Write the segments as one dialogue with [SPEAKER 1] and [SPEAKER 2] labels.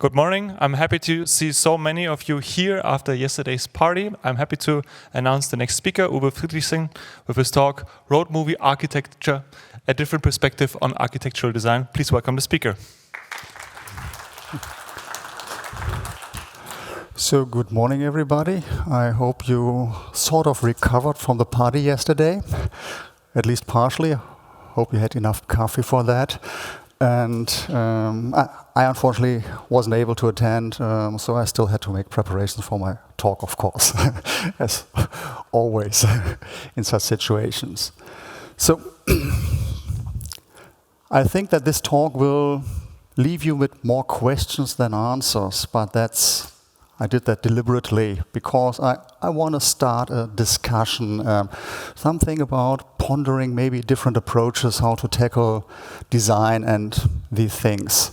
[SPEAKER 1] Good morning. I'm happy to see so many of you here after yesterday's party. I'm happy to announce the next speaker, Uwe Friedrichsen, with his talk, Road Movie Architecture, a different perspective on architectural design. Please welcome the speaker.
[SPEAKER 2] So good morning, everybody. I hope you sort of recovered from the party yesterday, at least partially. Hope you had enough coffee for that. And I unfortunately wasn't able to attend, so I still had to make preparations for my talk, of course, as always in such situations. So I think that this talk will leave you with more questions than answers, but I did that deliberately because I want to start a discussion, something about pondering maybe different approaches, how to tackle design and these things.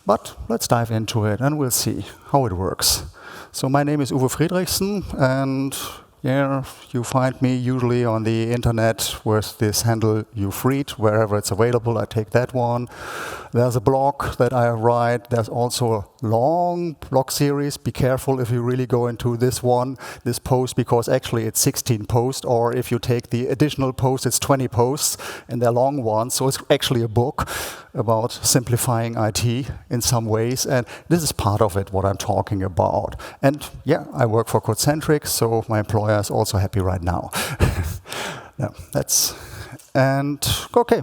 [SPEAKER 2] But let's dive into it and we'll see how it works. So my name is Uwe Friedrichsen, and yeah, you find me usually on the internet with this handle ufried, wherever it's available, I take that one. There's a blog that I write. There's also a long blog series. Be careful if you really go into this post, because actually it's 16 posts, or if you take the additional post, it's 20 posts, and they're long ones. So it's actually a book about simplifying IT in some ways, and this is part of it, what I'm talking about. And yeah, I work for Coyote, so my employer is also happy right now. Okay,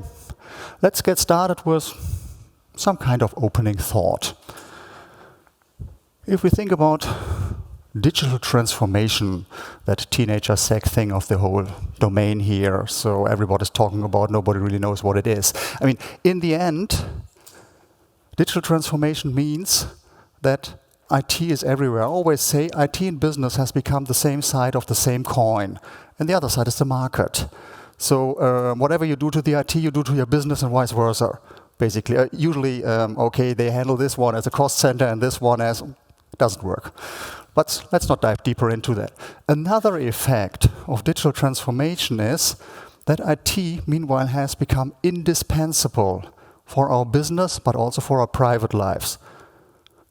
[SPEAKER 2] let's get started with some kind of opening thought. If we think about digital transformation, that teenager sec thing of the whole domain here, so everybody's talking about, nobody really knows what it is. I mean, in the end, digital transformation means that IT is everywhere. I always say IT in business has become the same side of the same coin, and the other side is the market. So whatever you do to the IT, you do to your business and vice versa, basically. Usually, okay, they handle this one as a cost center and this one as, it doesn't work. But let's not dive deeper into that. Another effect of digital transformation is that IT, meanwhile, has become indispensable for our business, but also for our private lives.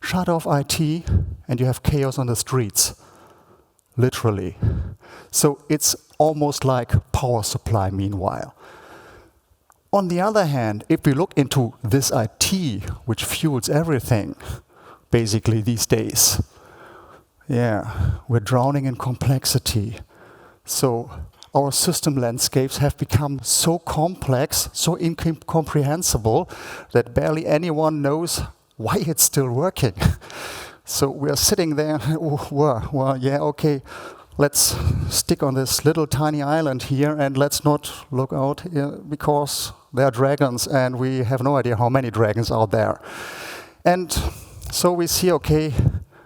[SPEAKER 2] Shut off IT and you have chaos on the streets, literally. So it's almost like power supply, meanwhile. On the other hand, if we look into this IT, which fuels everything, basically these days, yeah, we're drowning in complexity. So our system landscapes have become so complex, so incomprehensible, that barely anyone knows why it's still working. So we're sitting there, well, yeah, okay, let's stick on this little tiny island here and let's not look out because there are dragons and we have no idea how many dragons out there. And so we see, okay,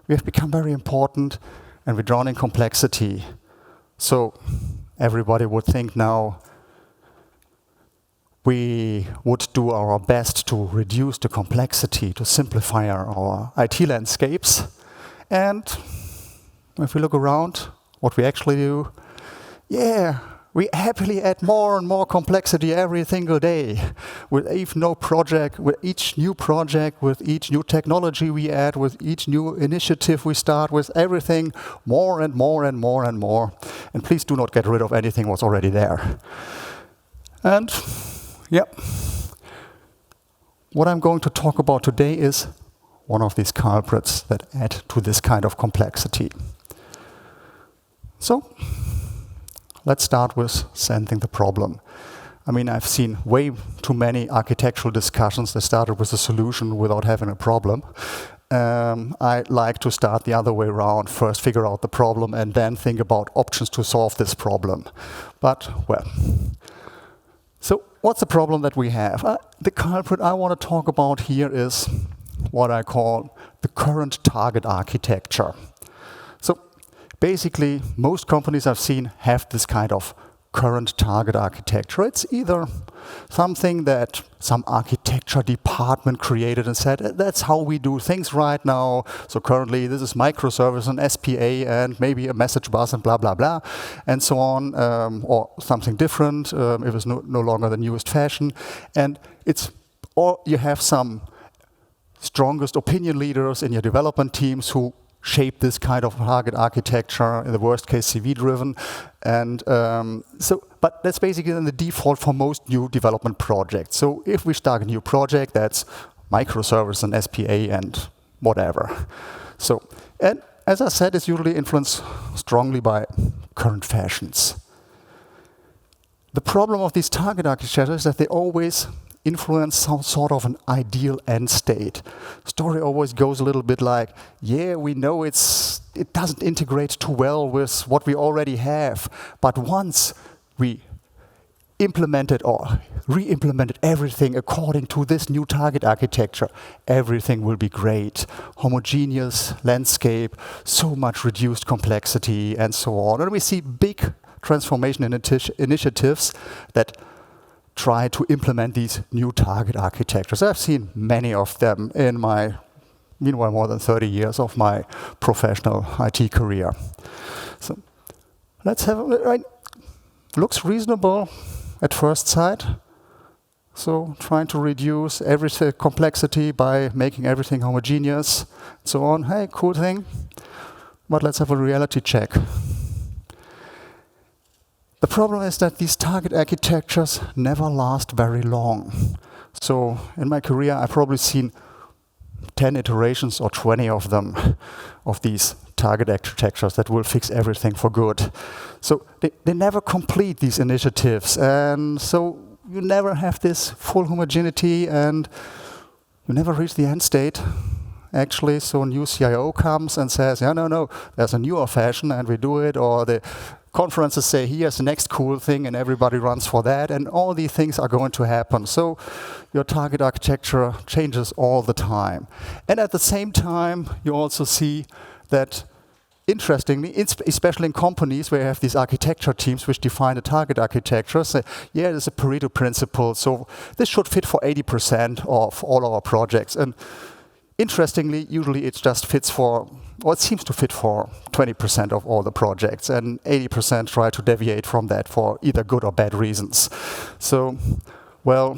[SPEAKER 2] we have become very important and we drown in complexity. So everybody would think now we would do our best to reduce the complexity, to simplify our IT landscapes. And if we look around, what we actually do, yeah, we happily add more and more complexity every single day. With each new project, with each new technology we add, with each new initiative we start, with everything more and more and more and more. And please do not get rid of anything what's already there. And yeah, what I'm going to talk about today is one of these culprits that add to this kind of complexity. So let's start with sensing the problem. I mean, I've seen way too many architectural discussions that started with a solution without having a problem. I like to start the other way around, first figure out the problem and then think about options to solve this problem. But, well, so what's the problem that we have? The culprit I want to talk about here is what I call the current target architecture. So basically, most companies I've seen have this kind of current target architecture. It's either something that some architecture department created and said, that's how we do things right now. So currently this is microservice and SPA and maybe a message bus and blah, blah, blah, and so on, or something different if it's no longer the newest fashion. And it's, or you have some strongest opinion leaders in your development teams who shape this kind of target architecture, in the worst case CV-driven. And but that's basically then the default for most new development projects. So if we start a new project, that's microservice and SPA and whatever. So, and as I said, it's usually influenced strongly by current fashions. The problem of these target architectures is that they always influence some sort of an ideal end state. Story always goes a little bit like, yeah, we know it doesn't integrate too well with what we already have, but once we implemented or re-implemented everything according to this new target architecture, everything will be great. Homogeneous landscape, so much reduced complexity, and so on. And we see big transformation initiatives that try to implement these new target architectures. I've seen many of them in my, meanwhile, more than 30 years of my professional IT career. So let's have a look. Right. Looks reasonable at first sight. So trying to reduce every complexity by making everything homogeneous, and so on. Hey, cool thing. But let's have a reality check. The problem is that these target architectures never last very long. So in my career, I've probably seen 10 iterations or 20 of them, of these target architectures that will fix everything for good. So they never complete these initiatives. And so you never have this full homogeneity and you never reach the end state. Actually, so a new CIO comes and says, yeah, no, there's a newer fashion and we do it, or the conferences say, here's the next cool thing, and everybody runs for that, and all these things are going to happen. So your target architecture changes all the time. And at the same time, you also see that, interestingly, especially in companies where you have these architecture teams which define the target architecture, say, yeah, there's a Pareto principle, so this should fit for 80% of all our projects. And interestingly, usually it just fits for, or it seems to fit for 20% of all the projects, and 80% try to deviate from that for either good or bad reasons. So, well,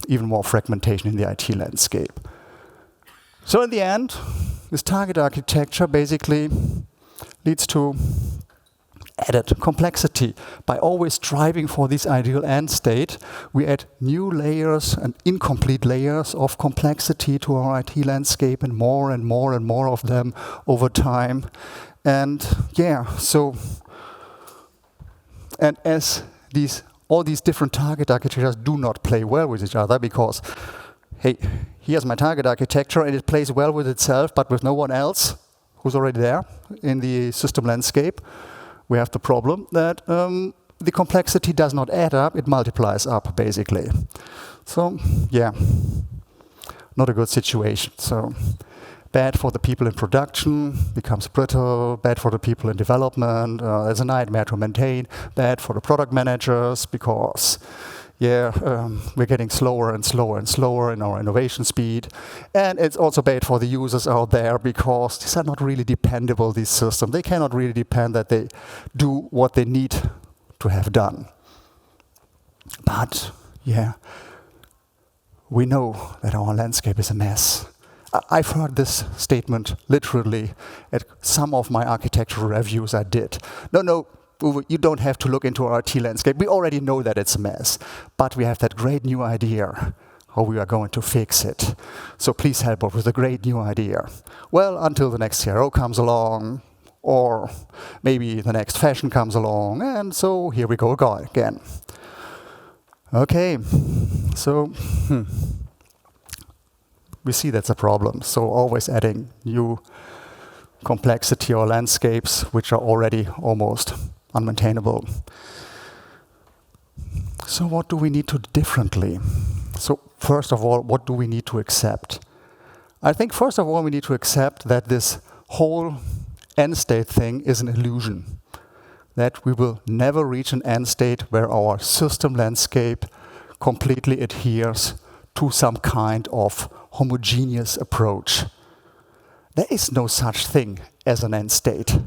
[SPEAKER 2] even more fragmentation in the IT landscape. So in the end, this target architecture basically leads to added complexity. By always striving for this ideal end state, we add new layers and incomplete layers of complexity to our IT landscape, and more and more and more of them over time. And yeah, so, and as all these different target architectures do not play well with each other, because, hey, here's my target architecture and it plays well with itself, but with no one else who's already there in the system landscape, we have the problem that the complexity does not add up, it multiplies up, basically. So, yeah, not a good situation. So, bad for the people in production, becomes brittle, bad for the people in development, it's a nightmare to maintain, bad for the product managers, because, yeah, we're getting slower and slower and slower in our innovation speed. And it's also bad for the users out there, because these are not really dependable, these systems. They cannot really depend that they do what they need to have done. But, yeah, we know that our landscape is a mess. I've heard this statement literally at some of my architectural reviews I did. No, Uwe, you don't have to look into our IT landscape. We already know that it's a mess. But we have that great new idea how we are going to fix it. So please help us with a great new idea. Well, until the next CRO comes along, or maybe the next fashion comes along, and so here we go again. Okay, so we see that's a problem. So always adding new complexity or landscapes which are already almost unmaintainable. So what do we need to do differently? So first of all, what do we need to accept? I think first of all we need to accept that this whole end state thing is an illusion. That we will never reach an end state where our system landscape completely adheres to some kind of homogeneous approach. There is no such thing as an end state.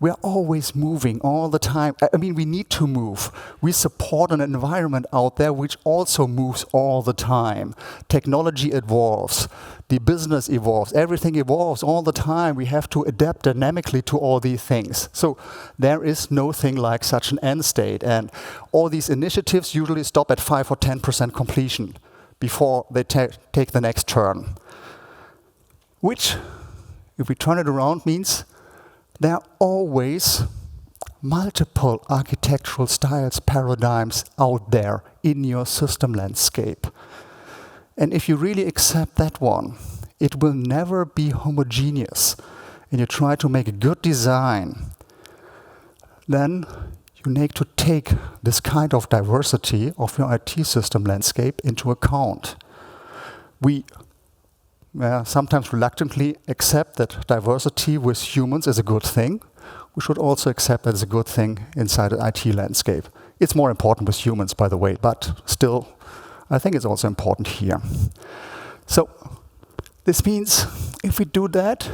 [SPEAKER 2] we're always moving all the time. I mean, we need to move. We support an environment out there which also moves all the time. Technology evolves. The business evolves. Everything evolves all the time. We have to adapt dynamically to all these things. So there is no thing like such an end state. And all these initiatives usually stop at 5 or 10% completion before they take the next turn. Which, if we turn it around, means there are always multiple architectural styles, paradigms out there in your system landscape. And if you really accept that one, it will never be homogeneous. And you try to make a good design, then you need to take this kind of diversity of your IT system landscape into account. We sometimes reluctantly accept that diversity with humans is a good thing. We should also accept that it's a good thing inside the IT landscape. It's more important with humans, by the way, but still, I think it's also important here. So this means if we do that,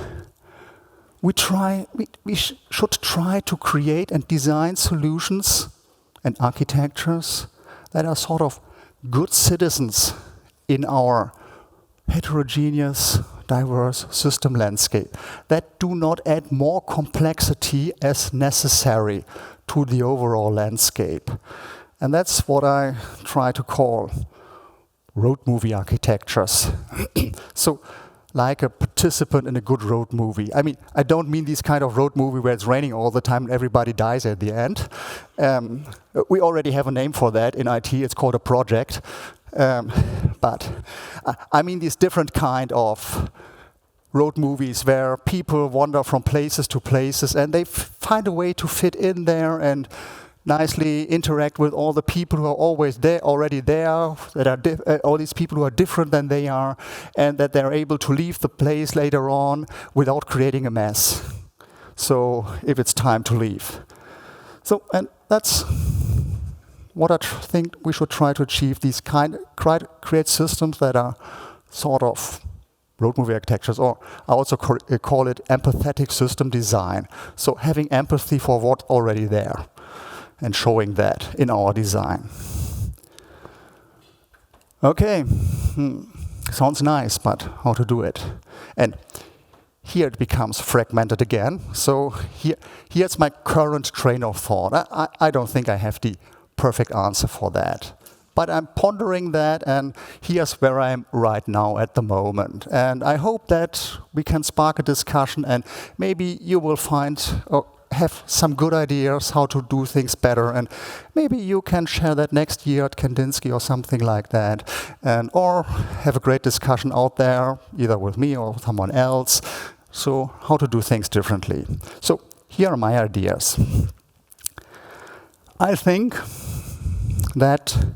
[SPEAKER 2] we should try to create and design solutions and architectures that are sort of good citizens in our heterogeneous, diverse system landscape that do not add more complexity as necessary to the overall landscape. And that's what I try to call road movie architectures. So, like a participant in a good road movie. I mean, I don't mean this kind of road movie where it's raining all the time and everybody dies at the end. We already have a name for that in IT. It's called a project. But I mean these different kind of road movies where people wander from places to places and they find a way to fit in there and nicely interact with all the people who are always there, already there, that are all these people who are different than they are, and that they're able to leave the place later on without creating a mess. So if it's time to leave. So, and that's what I think we should try to achieve, these create systems that are sort of road movie architectures, or I also call it empathetic system design. So having empathy for what's already there and showing that in our design. Okay, sounds nice, but how to do it? And here it becomes fragmented again. So here's my current train of thought. I don't think I have the perfect answer for that. But I'm pondering that, and here's where I am right now at the moment. And I hope that we can spark a discussion, and maybe you will find or have some good ideas how to do things better. And maybe you can share that next year at KanDDDinsky or something like that. And or have a great discussion out there, either with me or someone else. So how to do things differently. So here are my ideas. I think that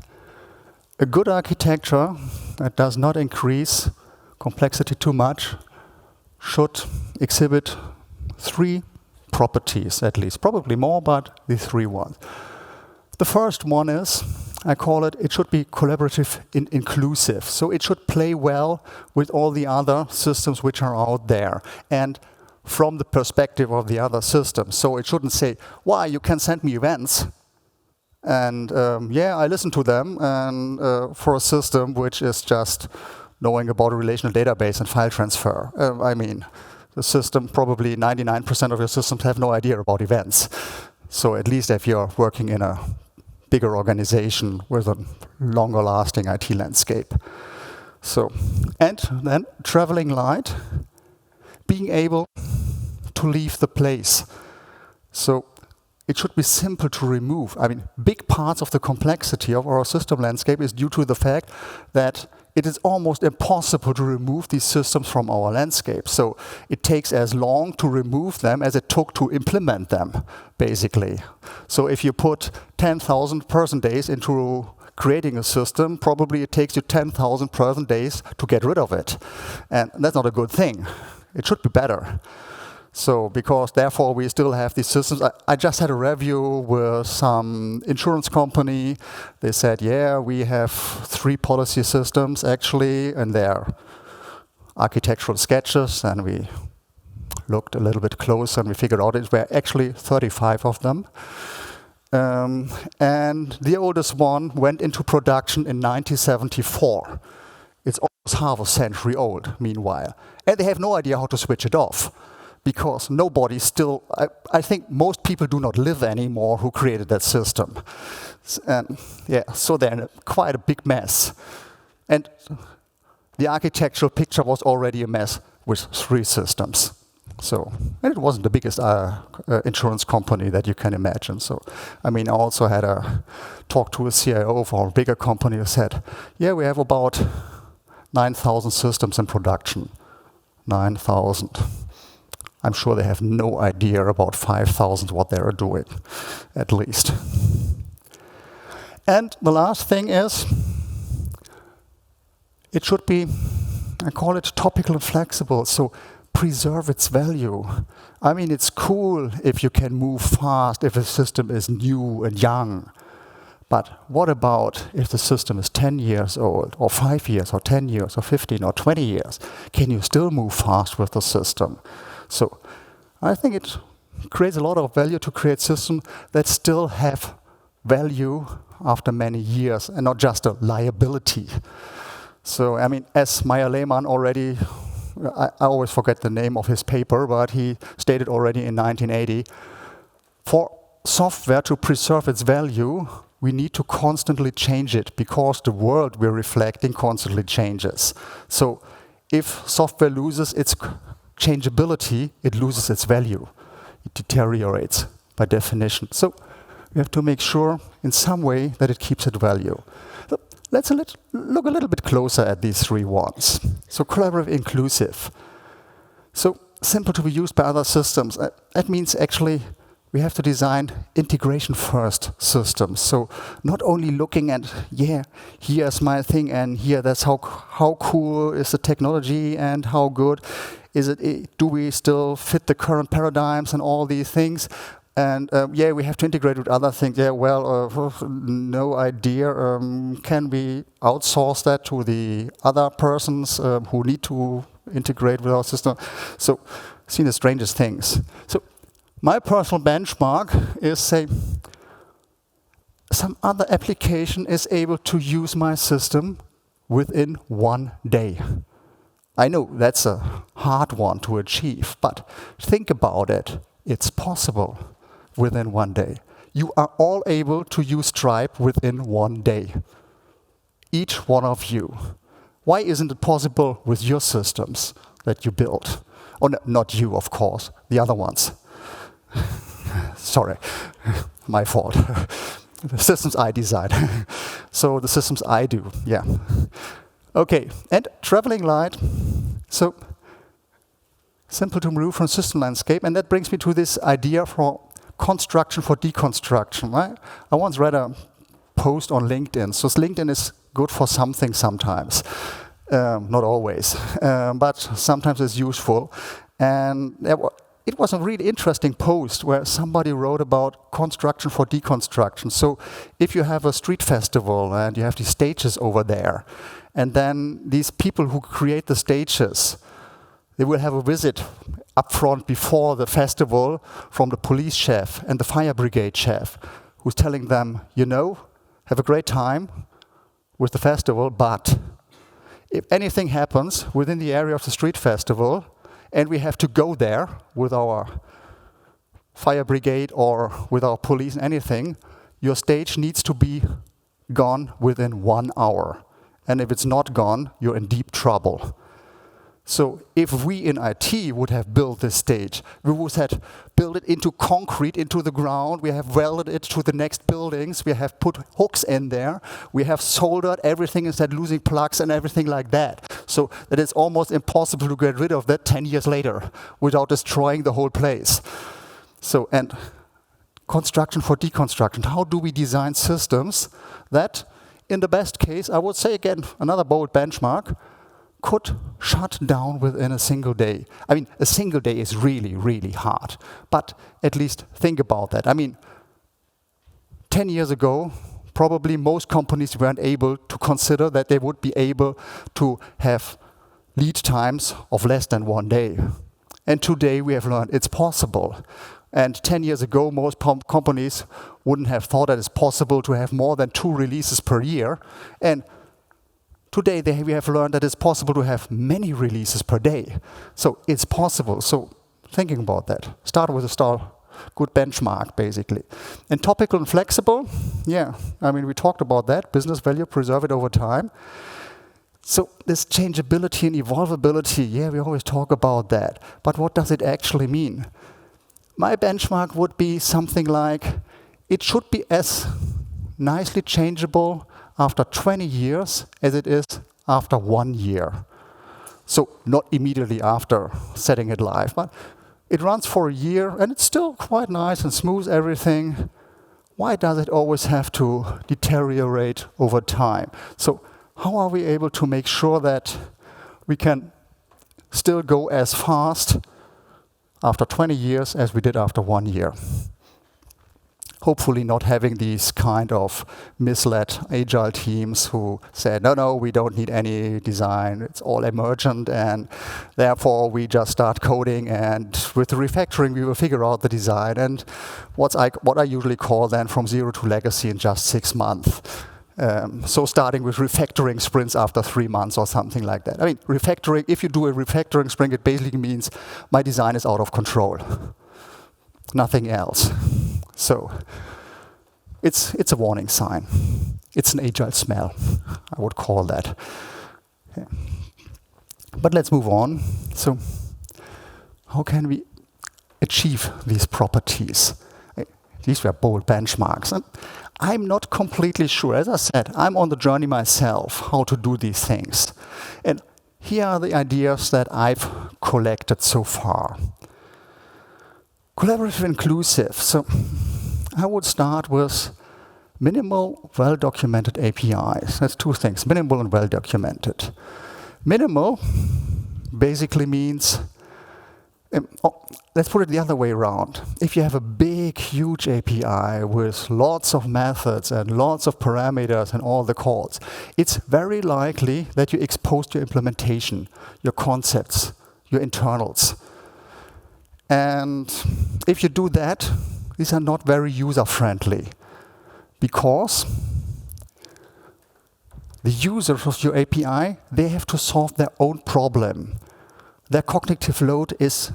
[SPEAKER 2] a good architecture that does not increase complexity too much should exhibit 3 properties at least, probably more, but the 3 ones. The first one is, I call it should be collaborative and inclusive. So it should play well with all the other systems which are out there. And from the perspective of the other systems. So it shouldn't say, why, you can send me events. And yeah, I listen to them, and for a system which is just knowing about a relational database and file transfer. I mean, the system, probably 99% of your systems have no idea about events. So at least if you're working in a bigger organization with a longer lasting IT landscape. So, and then traveling light, being able to leave the place. So it should be simple to remove. I mean, big parts of the complexity of our system landscape is due to the fact that it is almost impossible to remove these systems from our landscape. So it takes as long to remove them as it took to implement them, basically. So if you put 10,000 person days into creating a system, probably it takes you 10,000 person days to get rid of it. And that's not a good thing. It should be better. So, because therefore we still have these systems. I just had a review with some insurance company. They said, yeah, we have 3 policy systems actually, and they're architectural sketches, and we looked a little bit closer and we figured out it were actually 35 of them. And the oldest one went into production in 1974. It's almost half a century old, meanwhile. And they have no idea how to switch it off. Because nobody still, I think most people do not live anymore who created that system. And yeah, so they're in quite a big mess. And the architectural picture was already a mess with 3 systems. So, and it wasn't the biggest insurance company that you can imagine. So, I mean, I also had a talk to a CIO for a bigger company who said, yeah, we have about 9,000 systems in production. 9,000. I'm sure they have no idea about 5,000 what they are doing, at least. And the last thing is, it should be, I call it topical and flexible, so preserve its value. I mean, it's cool if you can move fast, if a system is new and young. But what about if the system is 10 years old, or 5 years, or 10 years, or 15, or 20 years? Can you still move fast with the system? So I think it creates a lot of value to create systems that still have value after many years and not just a liability. So, I mean, as Meyer Lehmann already, I always forget the name of his paper, but he stated already in 1980, for software to preserve its value, we need to constantly change it because the world we're reflecting constantly changes. So if software loses its changeability, it loses its value. It deteriorates by definition. So we have to make sure in some way that it keeps its value. Let's look a little bit closer at these 3 ones. So collaborative, inclusive. So simple to be used by other systems. That means actually we have to design integration-first systems. So not only looking at, yeah, here's my thing and here, that's how cool is the technology and how good is it, do we still fit the current paradigms and all these things? And yeah, we have to integrate with other things. Yeah, well, no idea. Can we outsource that to the other persons who need to integrate with our system? So, seen the strangest things. So, my personal benchmark is, say, some other application is able to use my system within 1 day. I know that's a hard one to achieve, but think about it. It's possible within 1 day. You are all able to use Stripe within 1 day. Each one of you. Why isn't it possible with your systems that you build? Oh, no, not you, of course, the other ones. Sorry, my fault. The systems I design. So the systems I do, yeah. Okay, and traveling light. So simple to move from system landscape, and that brings me to this idea for construction for deconstruction, right? I once read a post on LinkedIn. So LinkedIn is good for something sometimes, not always, but sometimes it's useful. And it was a really interesting post where somebody wrote about construction for deconstruction. So if you have a street festival and you have these stages over there, and then these people who create the stages, they will have a visit up front before the festival from the police chief and the fire brigade chief, who's telling them, you know, have a great time with the festival, but if anything happens within the area of the street festival, and we have to go there with our fire brigade or with our police, anything, your stage needs to be gone within 1 hour. And if it's not gone, you're in deep trouble. So if we in IT would have built this stage, we would have built it into concrete, into the ground, we have welded it to the next buildings, we have put hooks in there, we have soldered everything instead losing plugs and everything like that. So that it's almost impossible to get rid of that 10 years later without destroying the whole place. So, and construction for deconstruction. How do we design systems that, in the best case, I would say again, another bold benchmark, could shut down within a single day. I mean, a single day is really, really hard. But at least think about that. I mean, 10 years ago, probably most companies weren't able to consider that they would be able to have lead times of less than 1 day. And today we have learned it's possible. And 10 years ago, most companies wouldn't have thought that it's possible to have more than 2 releases per year. And today we have learned that it's possible to have many releases per day. So it's possible. So thinking about that, start with a good benchmark, basically. And topical and flexible, yeah, I mean, we talked about that. Business value, preserve it over time. So this changeability and evolvability, yeah, we always talk about that. But what does it actually mean? My benchmark would be something like, it should be as nicely changeable after 20 years as it is after 1 year. So not immediately after setting it live, but it runs for a year and it's still quite nice and smooth everything. Why does it always have to deteriorate over time? So how are we able to make sure that we can still go as fast after 20 years as we did after 1 year? Hopefully not having these kind of misled agile teams who say, no, we don't need any design, it's all emergent, and therefore we just start coding, and with the refactoring we will figure out the design, and what I usually call then from zero to legacy in just 6 months. So starting with refactoring sprints after 3 months or something like that. I mean, refactoring, if you do a refactoring sprint, it basically means my design is out of control. Nothing else. So it's a warning sign. It's an agile smell, I would call that. Yeah. But let's move on. So how can we achieve these properties? These were bold benchmarks. And I'm not completely sure. As I said, I'm on the journey myself, how to do these things. And here are the ideas that I've collected so far. Collaborative inclusive. So I would start with minimal, well-documented APIs. That's 2 things, minimal and well-documented. Minimal basically means, let's put it the other way around. If you have a big, huge API with lots of methods and lots of parameters and all the calls, it's very likely that you expose your implementation, your concepts, your internals. And if you do that, these are not very user-friendly, because the users of your API, they have to solve their own problem. Their cognitive load is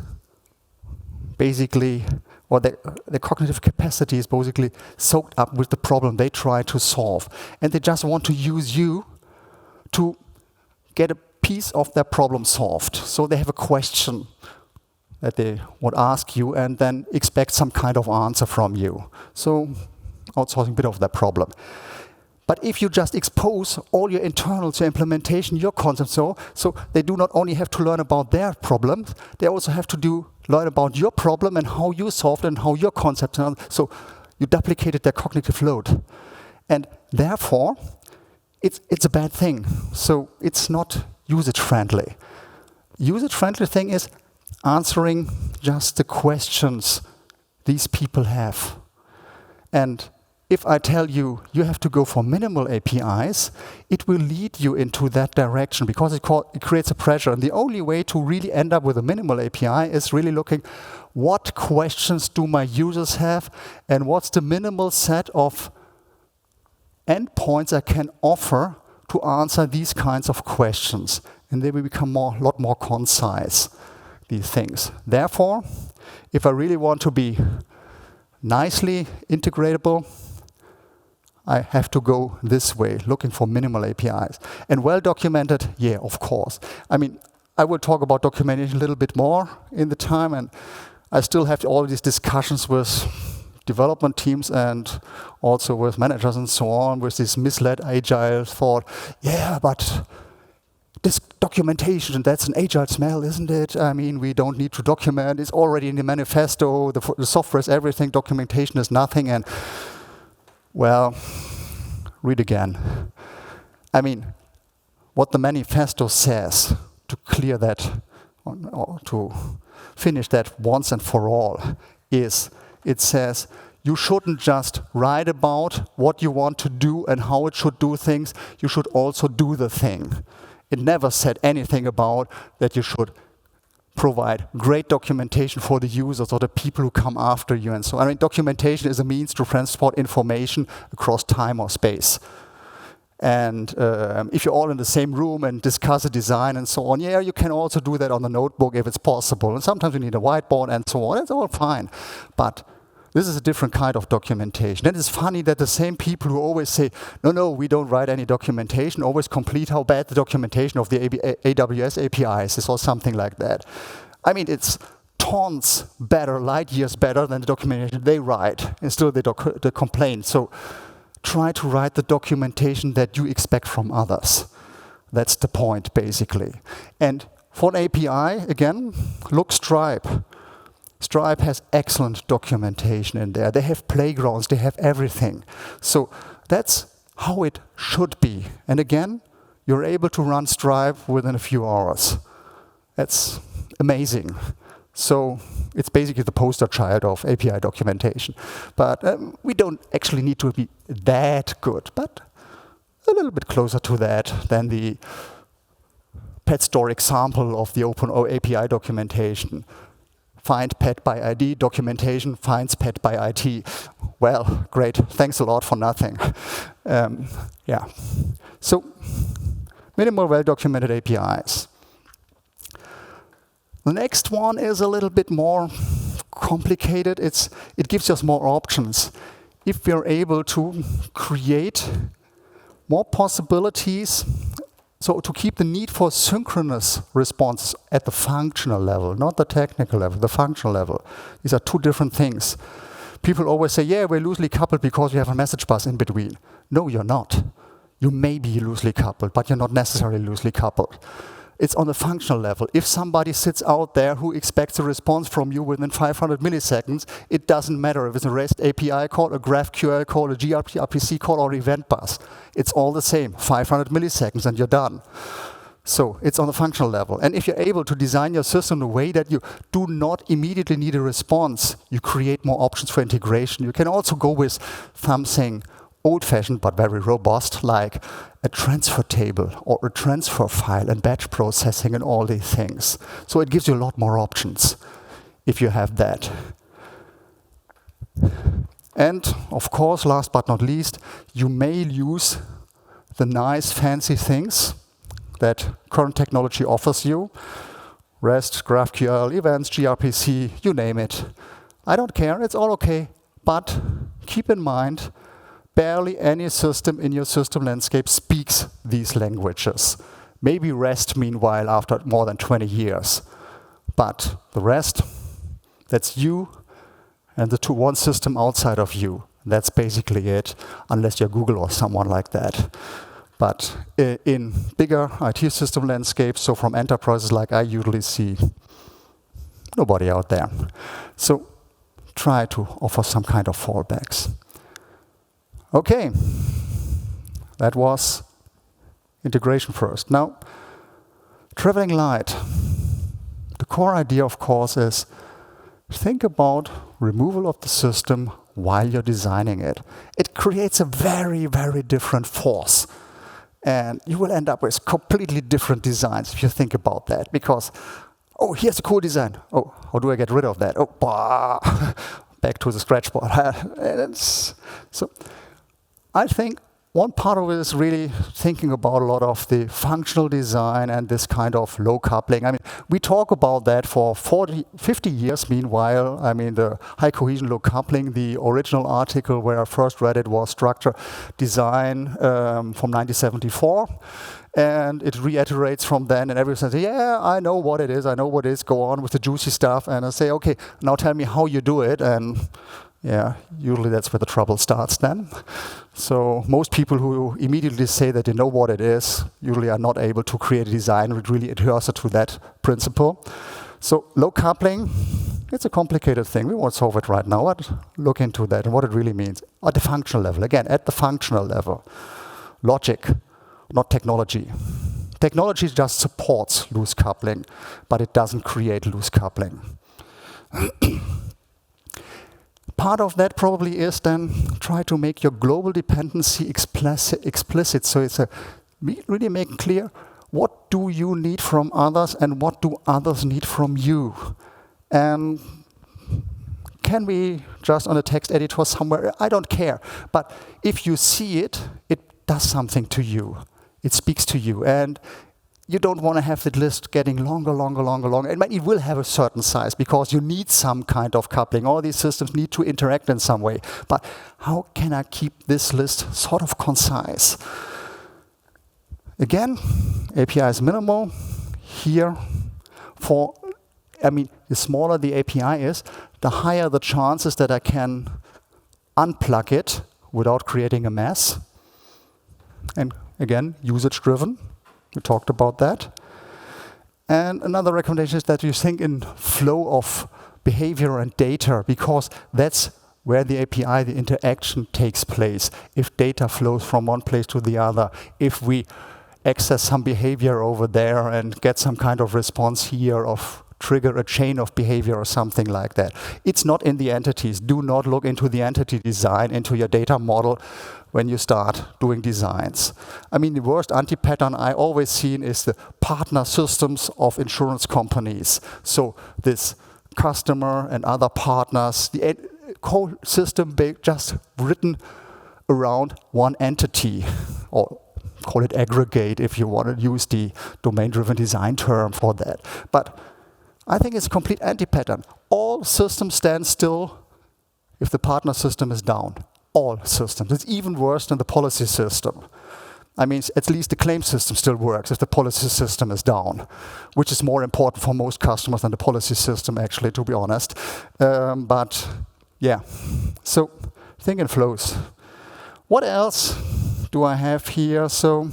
[SPEAKER 2] basically, or their cognitive capacity is basically soaked up with the problem they try to solve. And they just want to use you to get a piece of their problem solved. So they have a question that they would ask you and then expect some kind of answer from you. So outsourcing a bit of that problem. But if you just expose all your internals, your implementation, your concepts, so they do not only have to learn about their problems, they also have to learn about your problem and how you solved and how your concepts are. So you duplicated their cognitive load. And therefore, it's a bad thing. So it's not usage-friendly. Usage-friendly thing is answering just the questions these people have. And if I tell you, you have to go for minimal APIs, it will lead you into that direction because it creates a pressure. And the only way to really end up with a minimal API is really looking, what questions do my users have and what's the minimal set of endpoints I can offer to answer these kinds of questions. And they will become a lot more concise, these things. Therefore, if I really want to be nicely integratable, I have to go this way, looking for minimal APIs. And well-documented, yeah, of course. I mean, I will talk about documentation a little bit more in the time, and I still have all these discussions with development teams and also with managers and so on, with this misled agile thought, yeah, but this documentation, that's an agile smell, isn't it? I mean, we don't need to document. It's already in the manifesto. The software is everything. Documentation is nothing. And well, read again. I mean, what the manifesto says, to clear that, or to finish that once and for all, is it says you shouldn't just write about what you want to do and how it should do things. You should also do the thing. It never said anything about that you should provide great documentation for the users or the people who come after you and so on. I mean, documentation is a means to transport information across time or space. And if you're all in the same room and discuss a design and so on, yeah, you can also do that on the notebook if it's possible. And sometimes you need a whiteboard and so on. It's all fine. But this is a different kind of documentation. And it's funny that the same people who always say, no, we don't write any documentation, always complete how bad the documentation of the AWS APIs is or something like that. I mean, it's tons better, light years better than the documentation they write. And still they complain. So try to write the documentation that you expect from others. That's the point, basically. And for an API, again, look Stripe. Stripe has excellent documentation in there. They have playgrounds, they have everything. So that's how it should be. And again, you're able to run Stripe within a few hours. That's amazing. So it's basically the poster child of API documentation. But we don't actually need to be that good, but a little bit closer to that than the pet store example of the OpenO API documentation. Find pet by ID, documentation finds pet by IT. Well, great, thanks a lot for nothing. Yeah. So, minimal well-documented APIs. The next one is a little bit more complicated. It gives us more options. If we're able to create more possibilities, so to keep the need for synchronous responses at the functional level, not the technical level, the functional level. These are two different things. People always say, yeah, we're loosely coupled because we have a message bus in between. No, you're not. You may be loosely coupled, but you're not necessarily loosely coupled. It's on the functional level. If somebody sits out there who expects a response from you within 500 milliseconds, it doesn't matter if it's a REST API call, a GraphQL call, a gRPC call, or event bus. It's all the same, 500 milliseconds and you're done. So it's on the functional level. And if you're able to design your system in a way that you do not immediately need a response, you create more options for integration. You can also go with something old-fashioned but very robust, like a transfer table or a transfer file and batch processing and all these things. So it gives you a lot more options if you have that. And of course, last but not least, you may use the nice fancy things that current technology offers you. REST, GraphQL, events, gRPC, you name it. I don't care, it's all okay. But keep in mind, barely any system in your system landscape speaks these languages. Maybe REST, meanwhile, after more than 20 years. But the rest, that's you and the one system outside of you. That's basically it, unless you're Google or someone like that. But in bigger IT system landscapes, so from enterprises like I usually see, nobody out there. So try to offer some kind of fallbacks. Okay, that was integration first. Now, traveling light. The core idea, of course, is think about removal of the system while you're designing it. It creates a very, very different force. And you will end up with completely different designs if you think about that. Because, oh, here's a cool design. Oh, how do I get rid of that? Oh, bah, back to the scratch board. So, I think one part of it is really thinking about a lot of the functional design and this kind of low coupling. I mean, we talk about that for 50 years. Meanwhile, I mean, the high cohesion low coupling, the original article where I first read it was Structure Design from 1974. And it reiterates from then, and everyone says, yeah, I know what it is, go on with the juicy stuff. And I say, okay, now tell me how you do it. And yeah, usually that's where the trouble starts then. So most people who immediately say that they know what it is, usually are not able to create a design that really adheres to that principle. So low coupling, it's a complicated thing. We won't solve it right now, but look into that and what it really means. At the functional level, again, at the functional level. Logic, not technology. Technology just supports loose coupling, but it doesn't create loose coupling. Part of that probably is then try to make your global dependency explicit. So it's really making clear what do you need from others and what do others need from you? And can we just on a text editor somewhere, I don't care. But if you see it, it does something to you. It speaks to you. And you don't want to have the list getting longer. And it will have a certain size because you need some kind of coupling. All these systems need to interact in some way. But how can I keep this list sort of concise? Again, API is minimal. Here, the smaller the API is, the higher the chances that I can unplug it without creating a mess. And again, usage-driven. We talked about that. And another recommendation is that you think in flow of behavior and data, because that's where the API, the interaction takes place. If data flows from one place to the other, if we access some behavior over there and get some kind of response here of trigger a chain of behavior or something like that. It's not in the entities. Do not look into the entity design, into your data model when you start doing designs. The worst anti-pattern I always seen is the partner systems of insurance companies. So this customer and other partners, the whole system just written around one entity, or call it aggregate if you want to use the domain-driven design term for that. But I think it's a complete anti-pattern. All systems stand still if the partner system is down. All systems. It's even worse than the policy system. At least the claim system still works if the policy system is down, which is more important for most customers than the policy system, actually, to be honest. But yeah, so think in flows. What else do I have here? So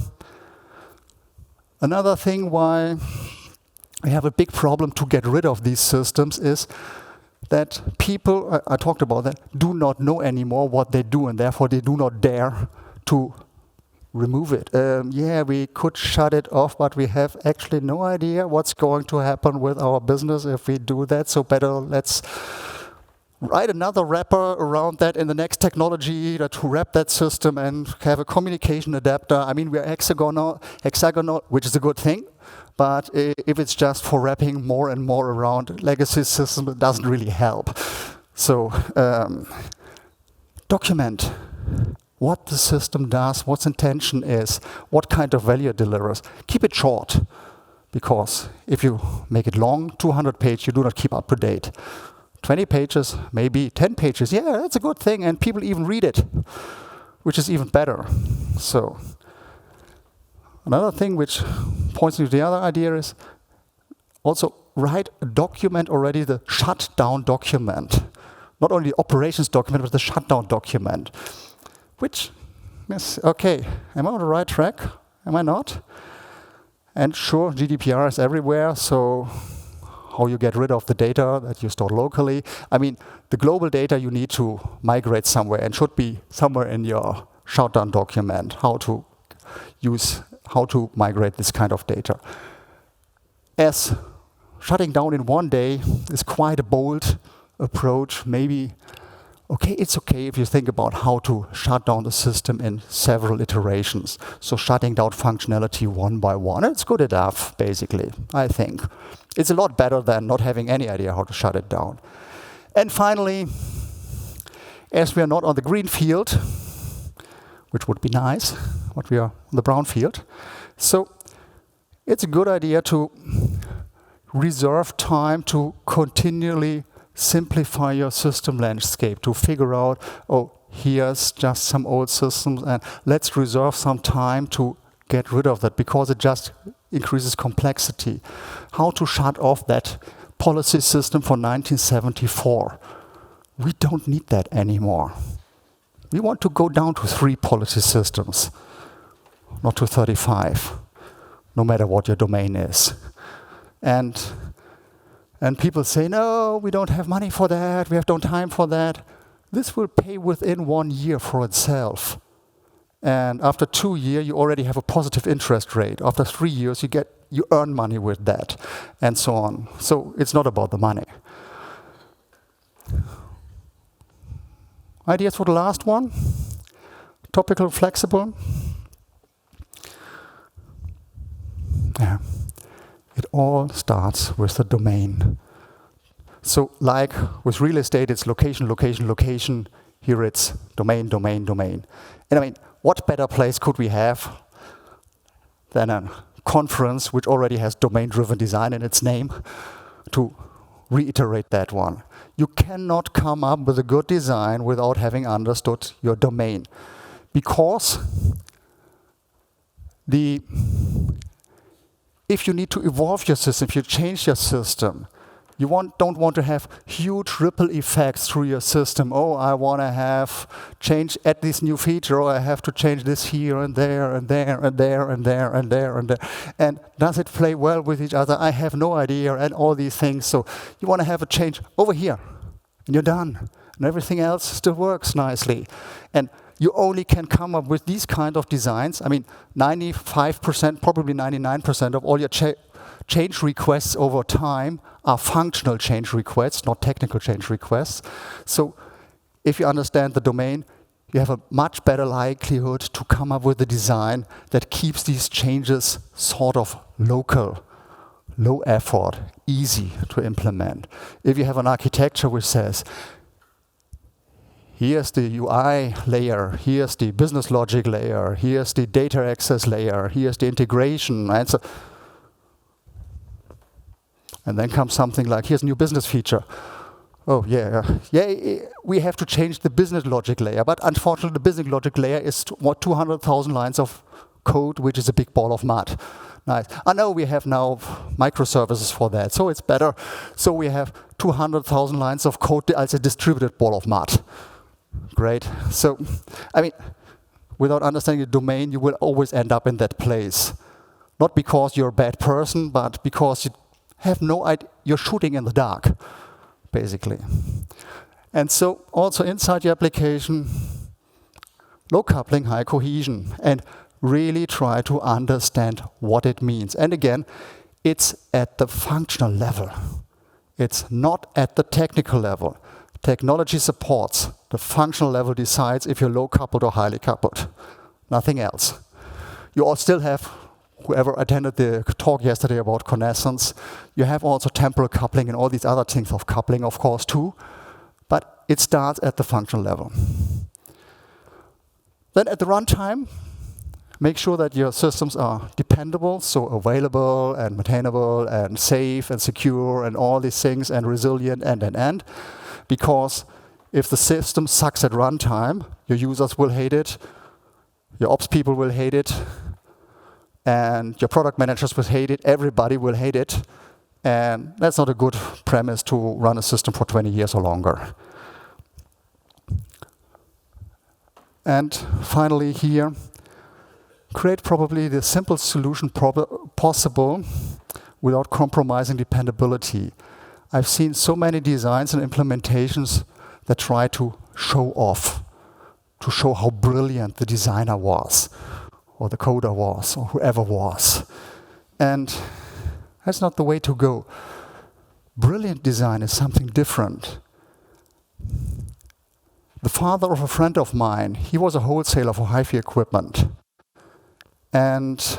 [SPEAKER 2] another thing why we have a big problem to get rid of these systems is that people, I talked about that, do not know anymore what they do, and therefore they do not dare to remove it. We could shut it off, but we have actually no idea what's going to happen with our business if we do that, so better let's write another wrapper around that in the next technology to wrap that system and have a communication adapter. We're hexagonal, which is a good thing. But if it's just for wrapping more and more around legacy systems, it doesn't really help. So document what the system does, what its intention is, what kind of value it delivers. Keep it short, because if you make it long, 200 pages, you do not keep up to date. 20 pages, maybe 10 pages, yeah, that's a good thing, and people even read it, which is even better. So another thing which points to the other idea is also write a document already, the shutdown document. Not only the operations document, but the shutdown document. Which is, okay, am I on the right track? Am I not? And sure, GDPR is everywhere, so how you get rid of the data that you store locally. The global data you need to migrate somewhere and should be somewhere in your shutdown document, how to migrate this kind of data. As shutting down in one day is quite a bold approach, maybe, it's okay if you think about how to shut down the system in several iterations. So shutting down functionality one by one, it's good enough, basically, I think. It's a lot better than not having any idea how to shut it down. And finally, as we are not on the green field, which would be nice, but we are on the brown field. So it's a good idea to reserve time to continually simplify your system landscape, to figure out, here's just some old systems, and let's reserve some time to get rid of that, because it just increases complexity. How to shut off that policy system from 1974. We don't need that anymore. We want to go down to 3 policy systems, not to 35, no matter what your domain is. And people say, no, we don't have money for that, we have no time for that. This will pay within 1 year for itself. And after 2 years, you already have a positive interest rate. After 3 years, you earn money with that, and so on. So it's not about the money. Ideas for the last one? Topical, flexible. Yeah. It all starts with the domain. So like with real estate, it's location, location, location. Here it's domain, domain, domain. And I mean, what better place could we have than a conference which already has domain-driven design in its name to reiterate that one? You cannot come up with a good design without having understood your domain. Because if you need to evolve your system, if you change your system, you don't want to have huge ripple effects through your system. Oh, I want to have add this new feature, or I have to change this here and there and there and there and there and there and there. And does it play well with each other? I have no idea, and all these things. So you want to have a change over here, and you're done. And everything else still works nicely. And you only can come up with these kind of designs. I mean, 95%, probably 99% of all your change requests over time are functional change requests, not technical change requests. So if you understand the domain, you have a much better likelihood to come up with a design that keeps these changes sort of local, low effort, easy to implement. If you have an architecture which says, here's the UI layer, here's the business logic layer, here's the data access layer, here's the integration, and so and then comes something like, here's a new business feature. Oh, yeah, we have to change the business logic layer. But unfortunately, the business logic layer is 200,000 lines of code, which is a big ball of mud. Nice. I know we have now microservices for that, so it's better. So we have 200,000 lines of code as a distributed ball of mud. Great. So, I mean, without understanding the domain, you will always end up in that place. Not because you're a bad person, but because you have no idea, you're shooting in the dark, basically. And so also inside your application, low coupling, high cohesion, and really try to understand what it means. And again, it's at the functional level. It's not at the technical level. Technology supports. The functional level decides if you're low coupled or highly coupled. Nothing else. You all still have, whoever attended the talk yesterday about connaissance, you have also temporal coupling and all these other things of coupling, of course, too. But it starts at the functional level. Then at the runtime, make sure that your systems are dependable, so available and maintainable and safe and secure and all these things and resilient and. Because if the system sucks at runtime, your users will hate it, your ops people will hate it, and your product managers will hate it, everybody will hate it. And that's not a good premise to run a system for 20 years or longer. And finally here, create probably the simplest solution possible without compromising dependability. I've seen so many designs and implementations that try to show off, to show how brilliant the designer was, or the coder was, or whoever was. And that's not the way to go. Brilliant design is something different. The father of a friend of mine, he was a wholesaler for HiFi equipment. And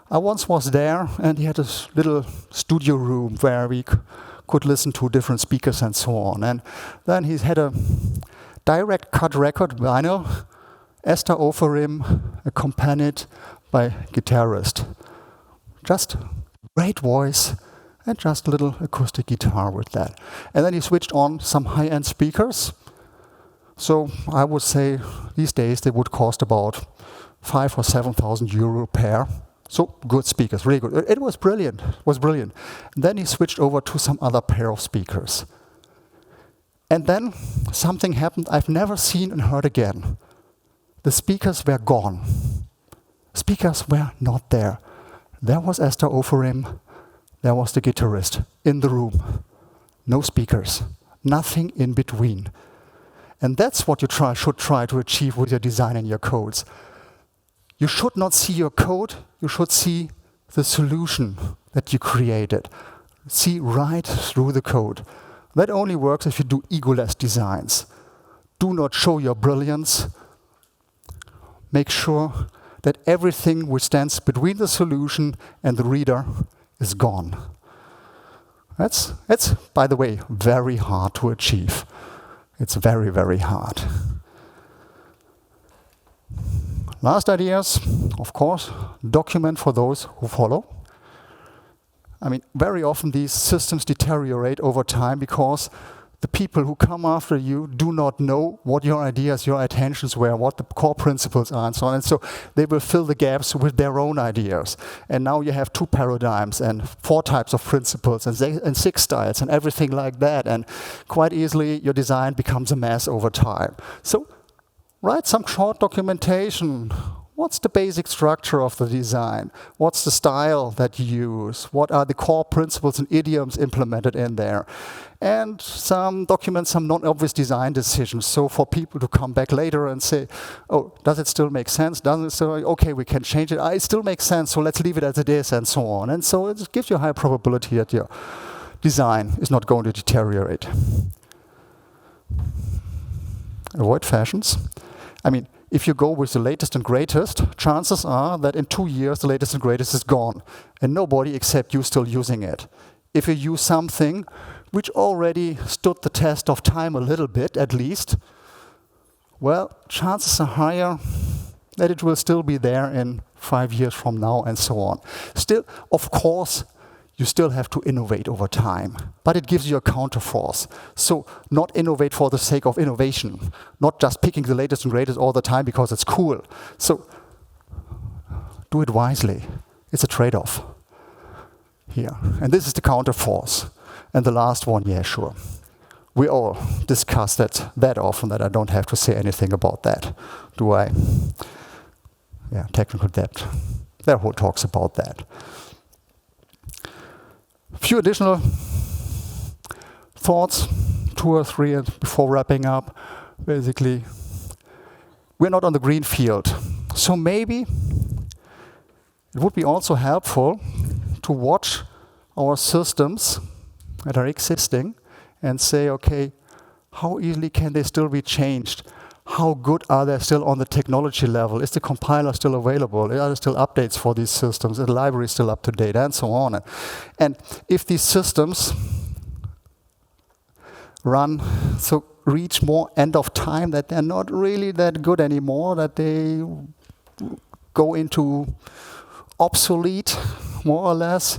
[SPEAKER 2] I once was there, and he had a little studio room where we could listen to different speakers and so on. And then he had a direct cut record vinyl, Esther Oferim, accompanied by guitarist. Just great voice and just a little acoustic guitar with that. And then he switched on some high-end speakers. So I would say these days they would cost about 5,000 or 7,000 euro pair. So good speakers, really good. It was brilliant, And then he switched over to some other pair of speakers. And then something happened I've never seen and heard again. The speakers were gone. Speakers were not there. There was Esther Oferim, there was the guitarist in the room. No speakers, nothing in between. And that's what you should try to achieve with your design and your codes. You should not see your code, you should see the solution that you created. See right through the code. That only works if you do egoless designs. Do not show your brilliance. Make sure that everything which stands between the solution and the reader is gone. That's, by the way, very hard to achieve. It's very, very hard. Last ideas, of course, document for those who follow. I mean, very often these systems deteriorate over time because the people who come after you do not know what your ideas, your intentions were, what the core principles are, and so on. And so they will fill the gaps with their own ideas. And now you have 2 paradigms and 4 types of principles and 6 styles and everything like that. And quite easily your design becomes a mess over time. So write some short documentation. What's the basic structure of the design? What's the style that you use? What are the core principles and idioms implemented in there? And document some non-obvious design decisions. So for people to come back later and say, oh, does it still make sense? Doesn't it still, okay, we can change it. It still makes sense, so let's leave it as it is, and so on. And so it gives you a high probability that your design is not going to deteriorate. Avoid fashions. I mean, if you go with the latest and greatest, chances are that in 2 years the latest and greatest is gone, and nobody except you still using it. If you use something which already stood the test of time a little bit, at least, well, chances are higher that it will still be there in 5 years from now, and so on. Still, of course, you still have to innovate over time, but it gives you a counterforce. So not innovate for the sake of innovation, not just picking the latest and greatest all the time because it's cool. So do it wisely. It's a trade-off here. And this is the counterforce. And the last one, yeah, sure. We all discuss that often that I don't have to say anything about that, do I? Yeah, technical debt. There are whole talks about that. A few additional thoughts, 2 or 3, and before wrapping up. Basically, we're not on the green field. So maybe it would be also helpful to watch our systems that are existing and say, okay, how easily can they still be changed? How good are they still on the technology level? Is the compiler still available? Are there still updates for these systems? Is the library still up to date? And so on. And if these systems reach more end of time, that they're not really that good anymore, that they go into obsolete, more or less,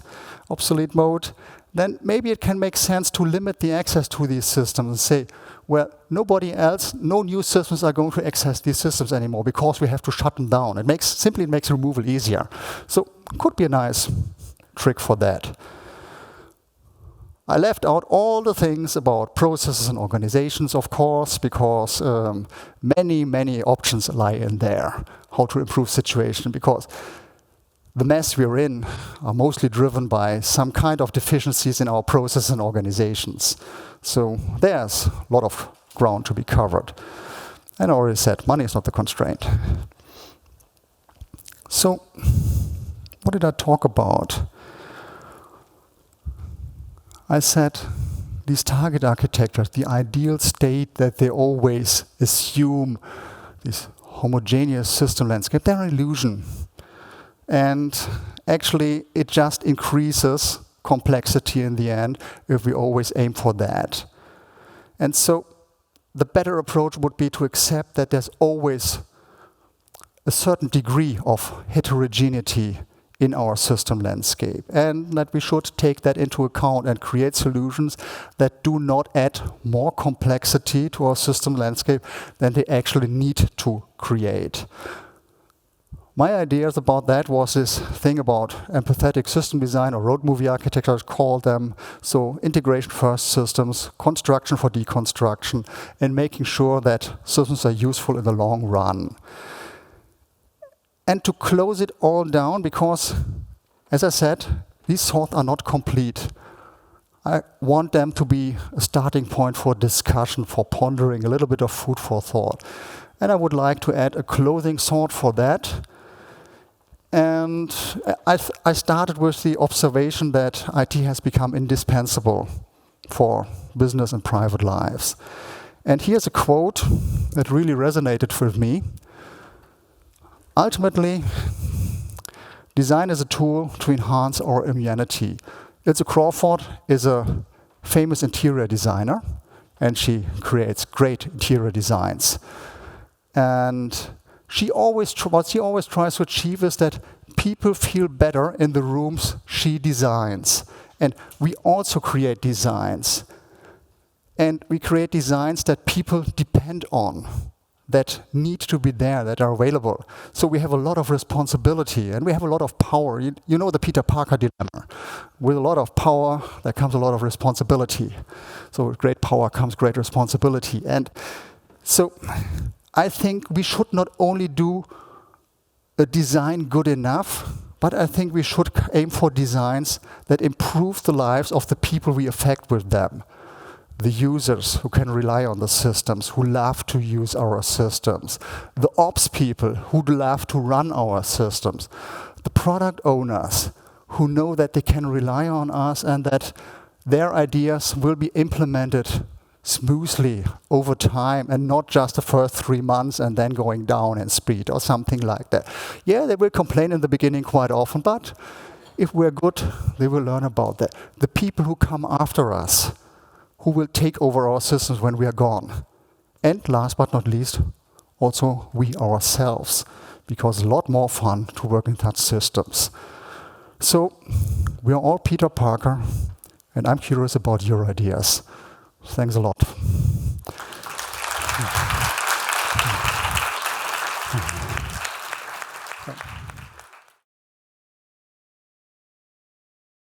[SPEAKER 2] obsolete mode, then maybe it can make sense to limit the access to these systems and say, well, nobody else, no new systems are going to access these systems anymore because we have to shut them down. It makes removal easier. So could be a nice trick for that. I left out all the things about processes and organizations, of course, because many, many options lie in there, how to improve situation, because the mess we're in are mostly driven by some kind of deficiencies in our processes and organizations. So there's a lot of ground to be covered. And I already said, money is not the constraint. So what did I talk about? I said these target architectures, the ideal state that they always assume, this homogeneous system landscape, they're an illusion. And actually, it just increases complexity in the end if we always aim for that. And so the better approach would be to accept that there's always a certain degree of heterogeneity in our system landscape, and that we should take that into account and create solutions that do not add more complexity to our system landscape than they actually need to create. My ideas about that was this thing about empathetic system design, or road movie architecture, I call them. So integration first systems, construction for deconstruction, and making sure that systems are useful in the long run. And to close it all down, because, as I said, these thoughts are not complete. I want them to be a starting point for discussion, for pondering, a little bit of food for thought. And I would like to add a closing thought for that. And I started with the observation that IT has become indispensable for business and private lives. And here's a quote that really resonated with me. ultimately, design is a tool to enhance our humanity. Ilse Crawford is a famous interior designer, and she creates great interior designs. And what she always tries to achieve is that people feel better in the rooms she designs. And we also create designs. And we create designs that people depend on, that need to be there, that are available. So we have a lot of responsibility and we have a lot of power. You know the Peter Parker dilemma. With a lot of power, there comes a lot of responsibility. So with great power comes great responsibility. And so I think we should not only do a design good enough, but I think we should aim for designs that improve the lives of the people we affect with them. The users who can rely on the systems, who love to use our systems. The ops people who love to run our systems. The product owners who know that they can rely on us and that their ideas will be implemented smoothly over time and not just the first 3 months and then going down in speed or something like that. Yeah, they will complain in the beginning quite often, but if we're good, they will learn about that. The people who come after us, who will take over our systems when we are gone. And last but not least, also we ourselves, because it's a lot more fun to work in such systems. So we are all Peter Parker, and I'm curious about your ideas. Thanks a lot.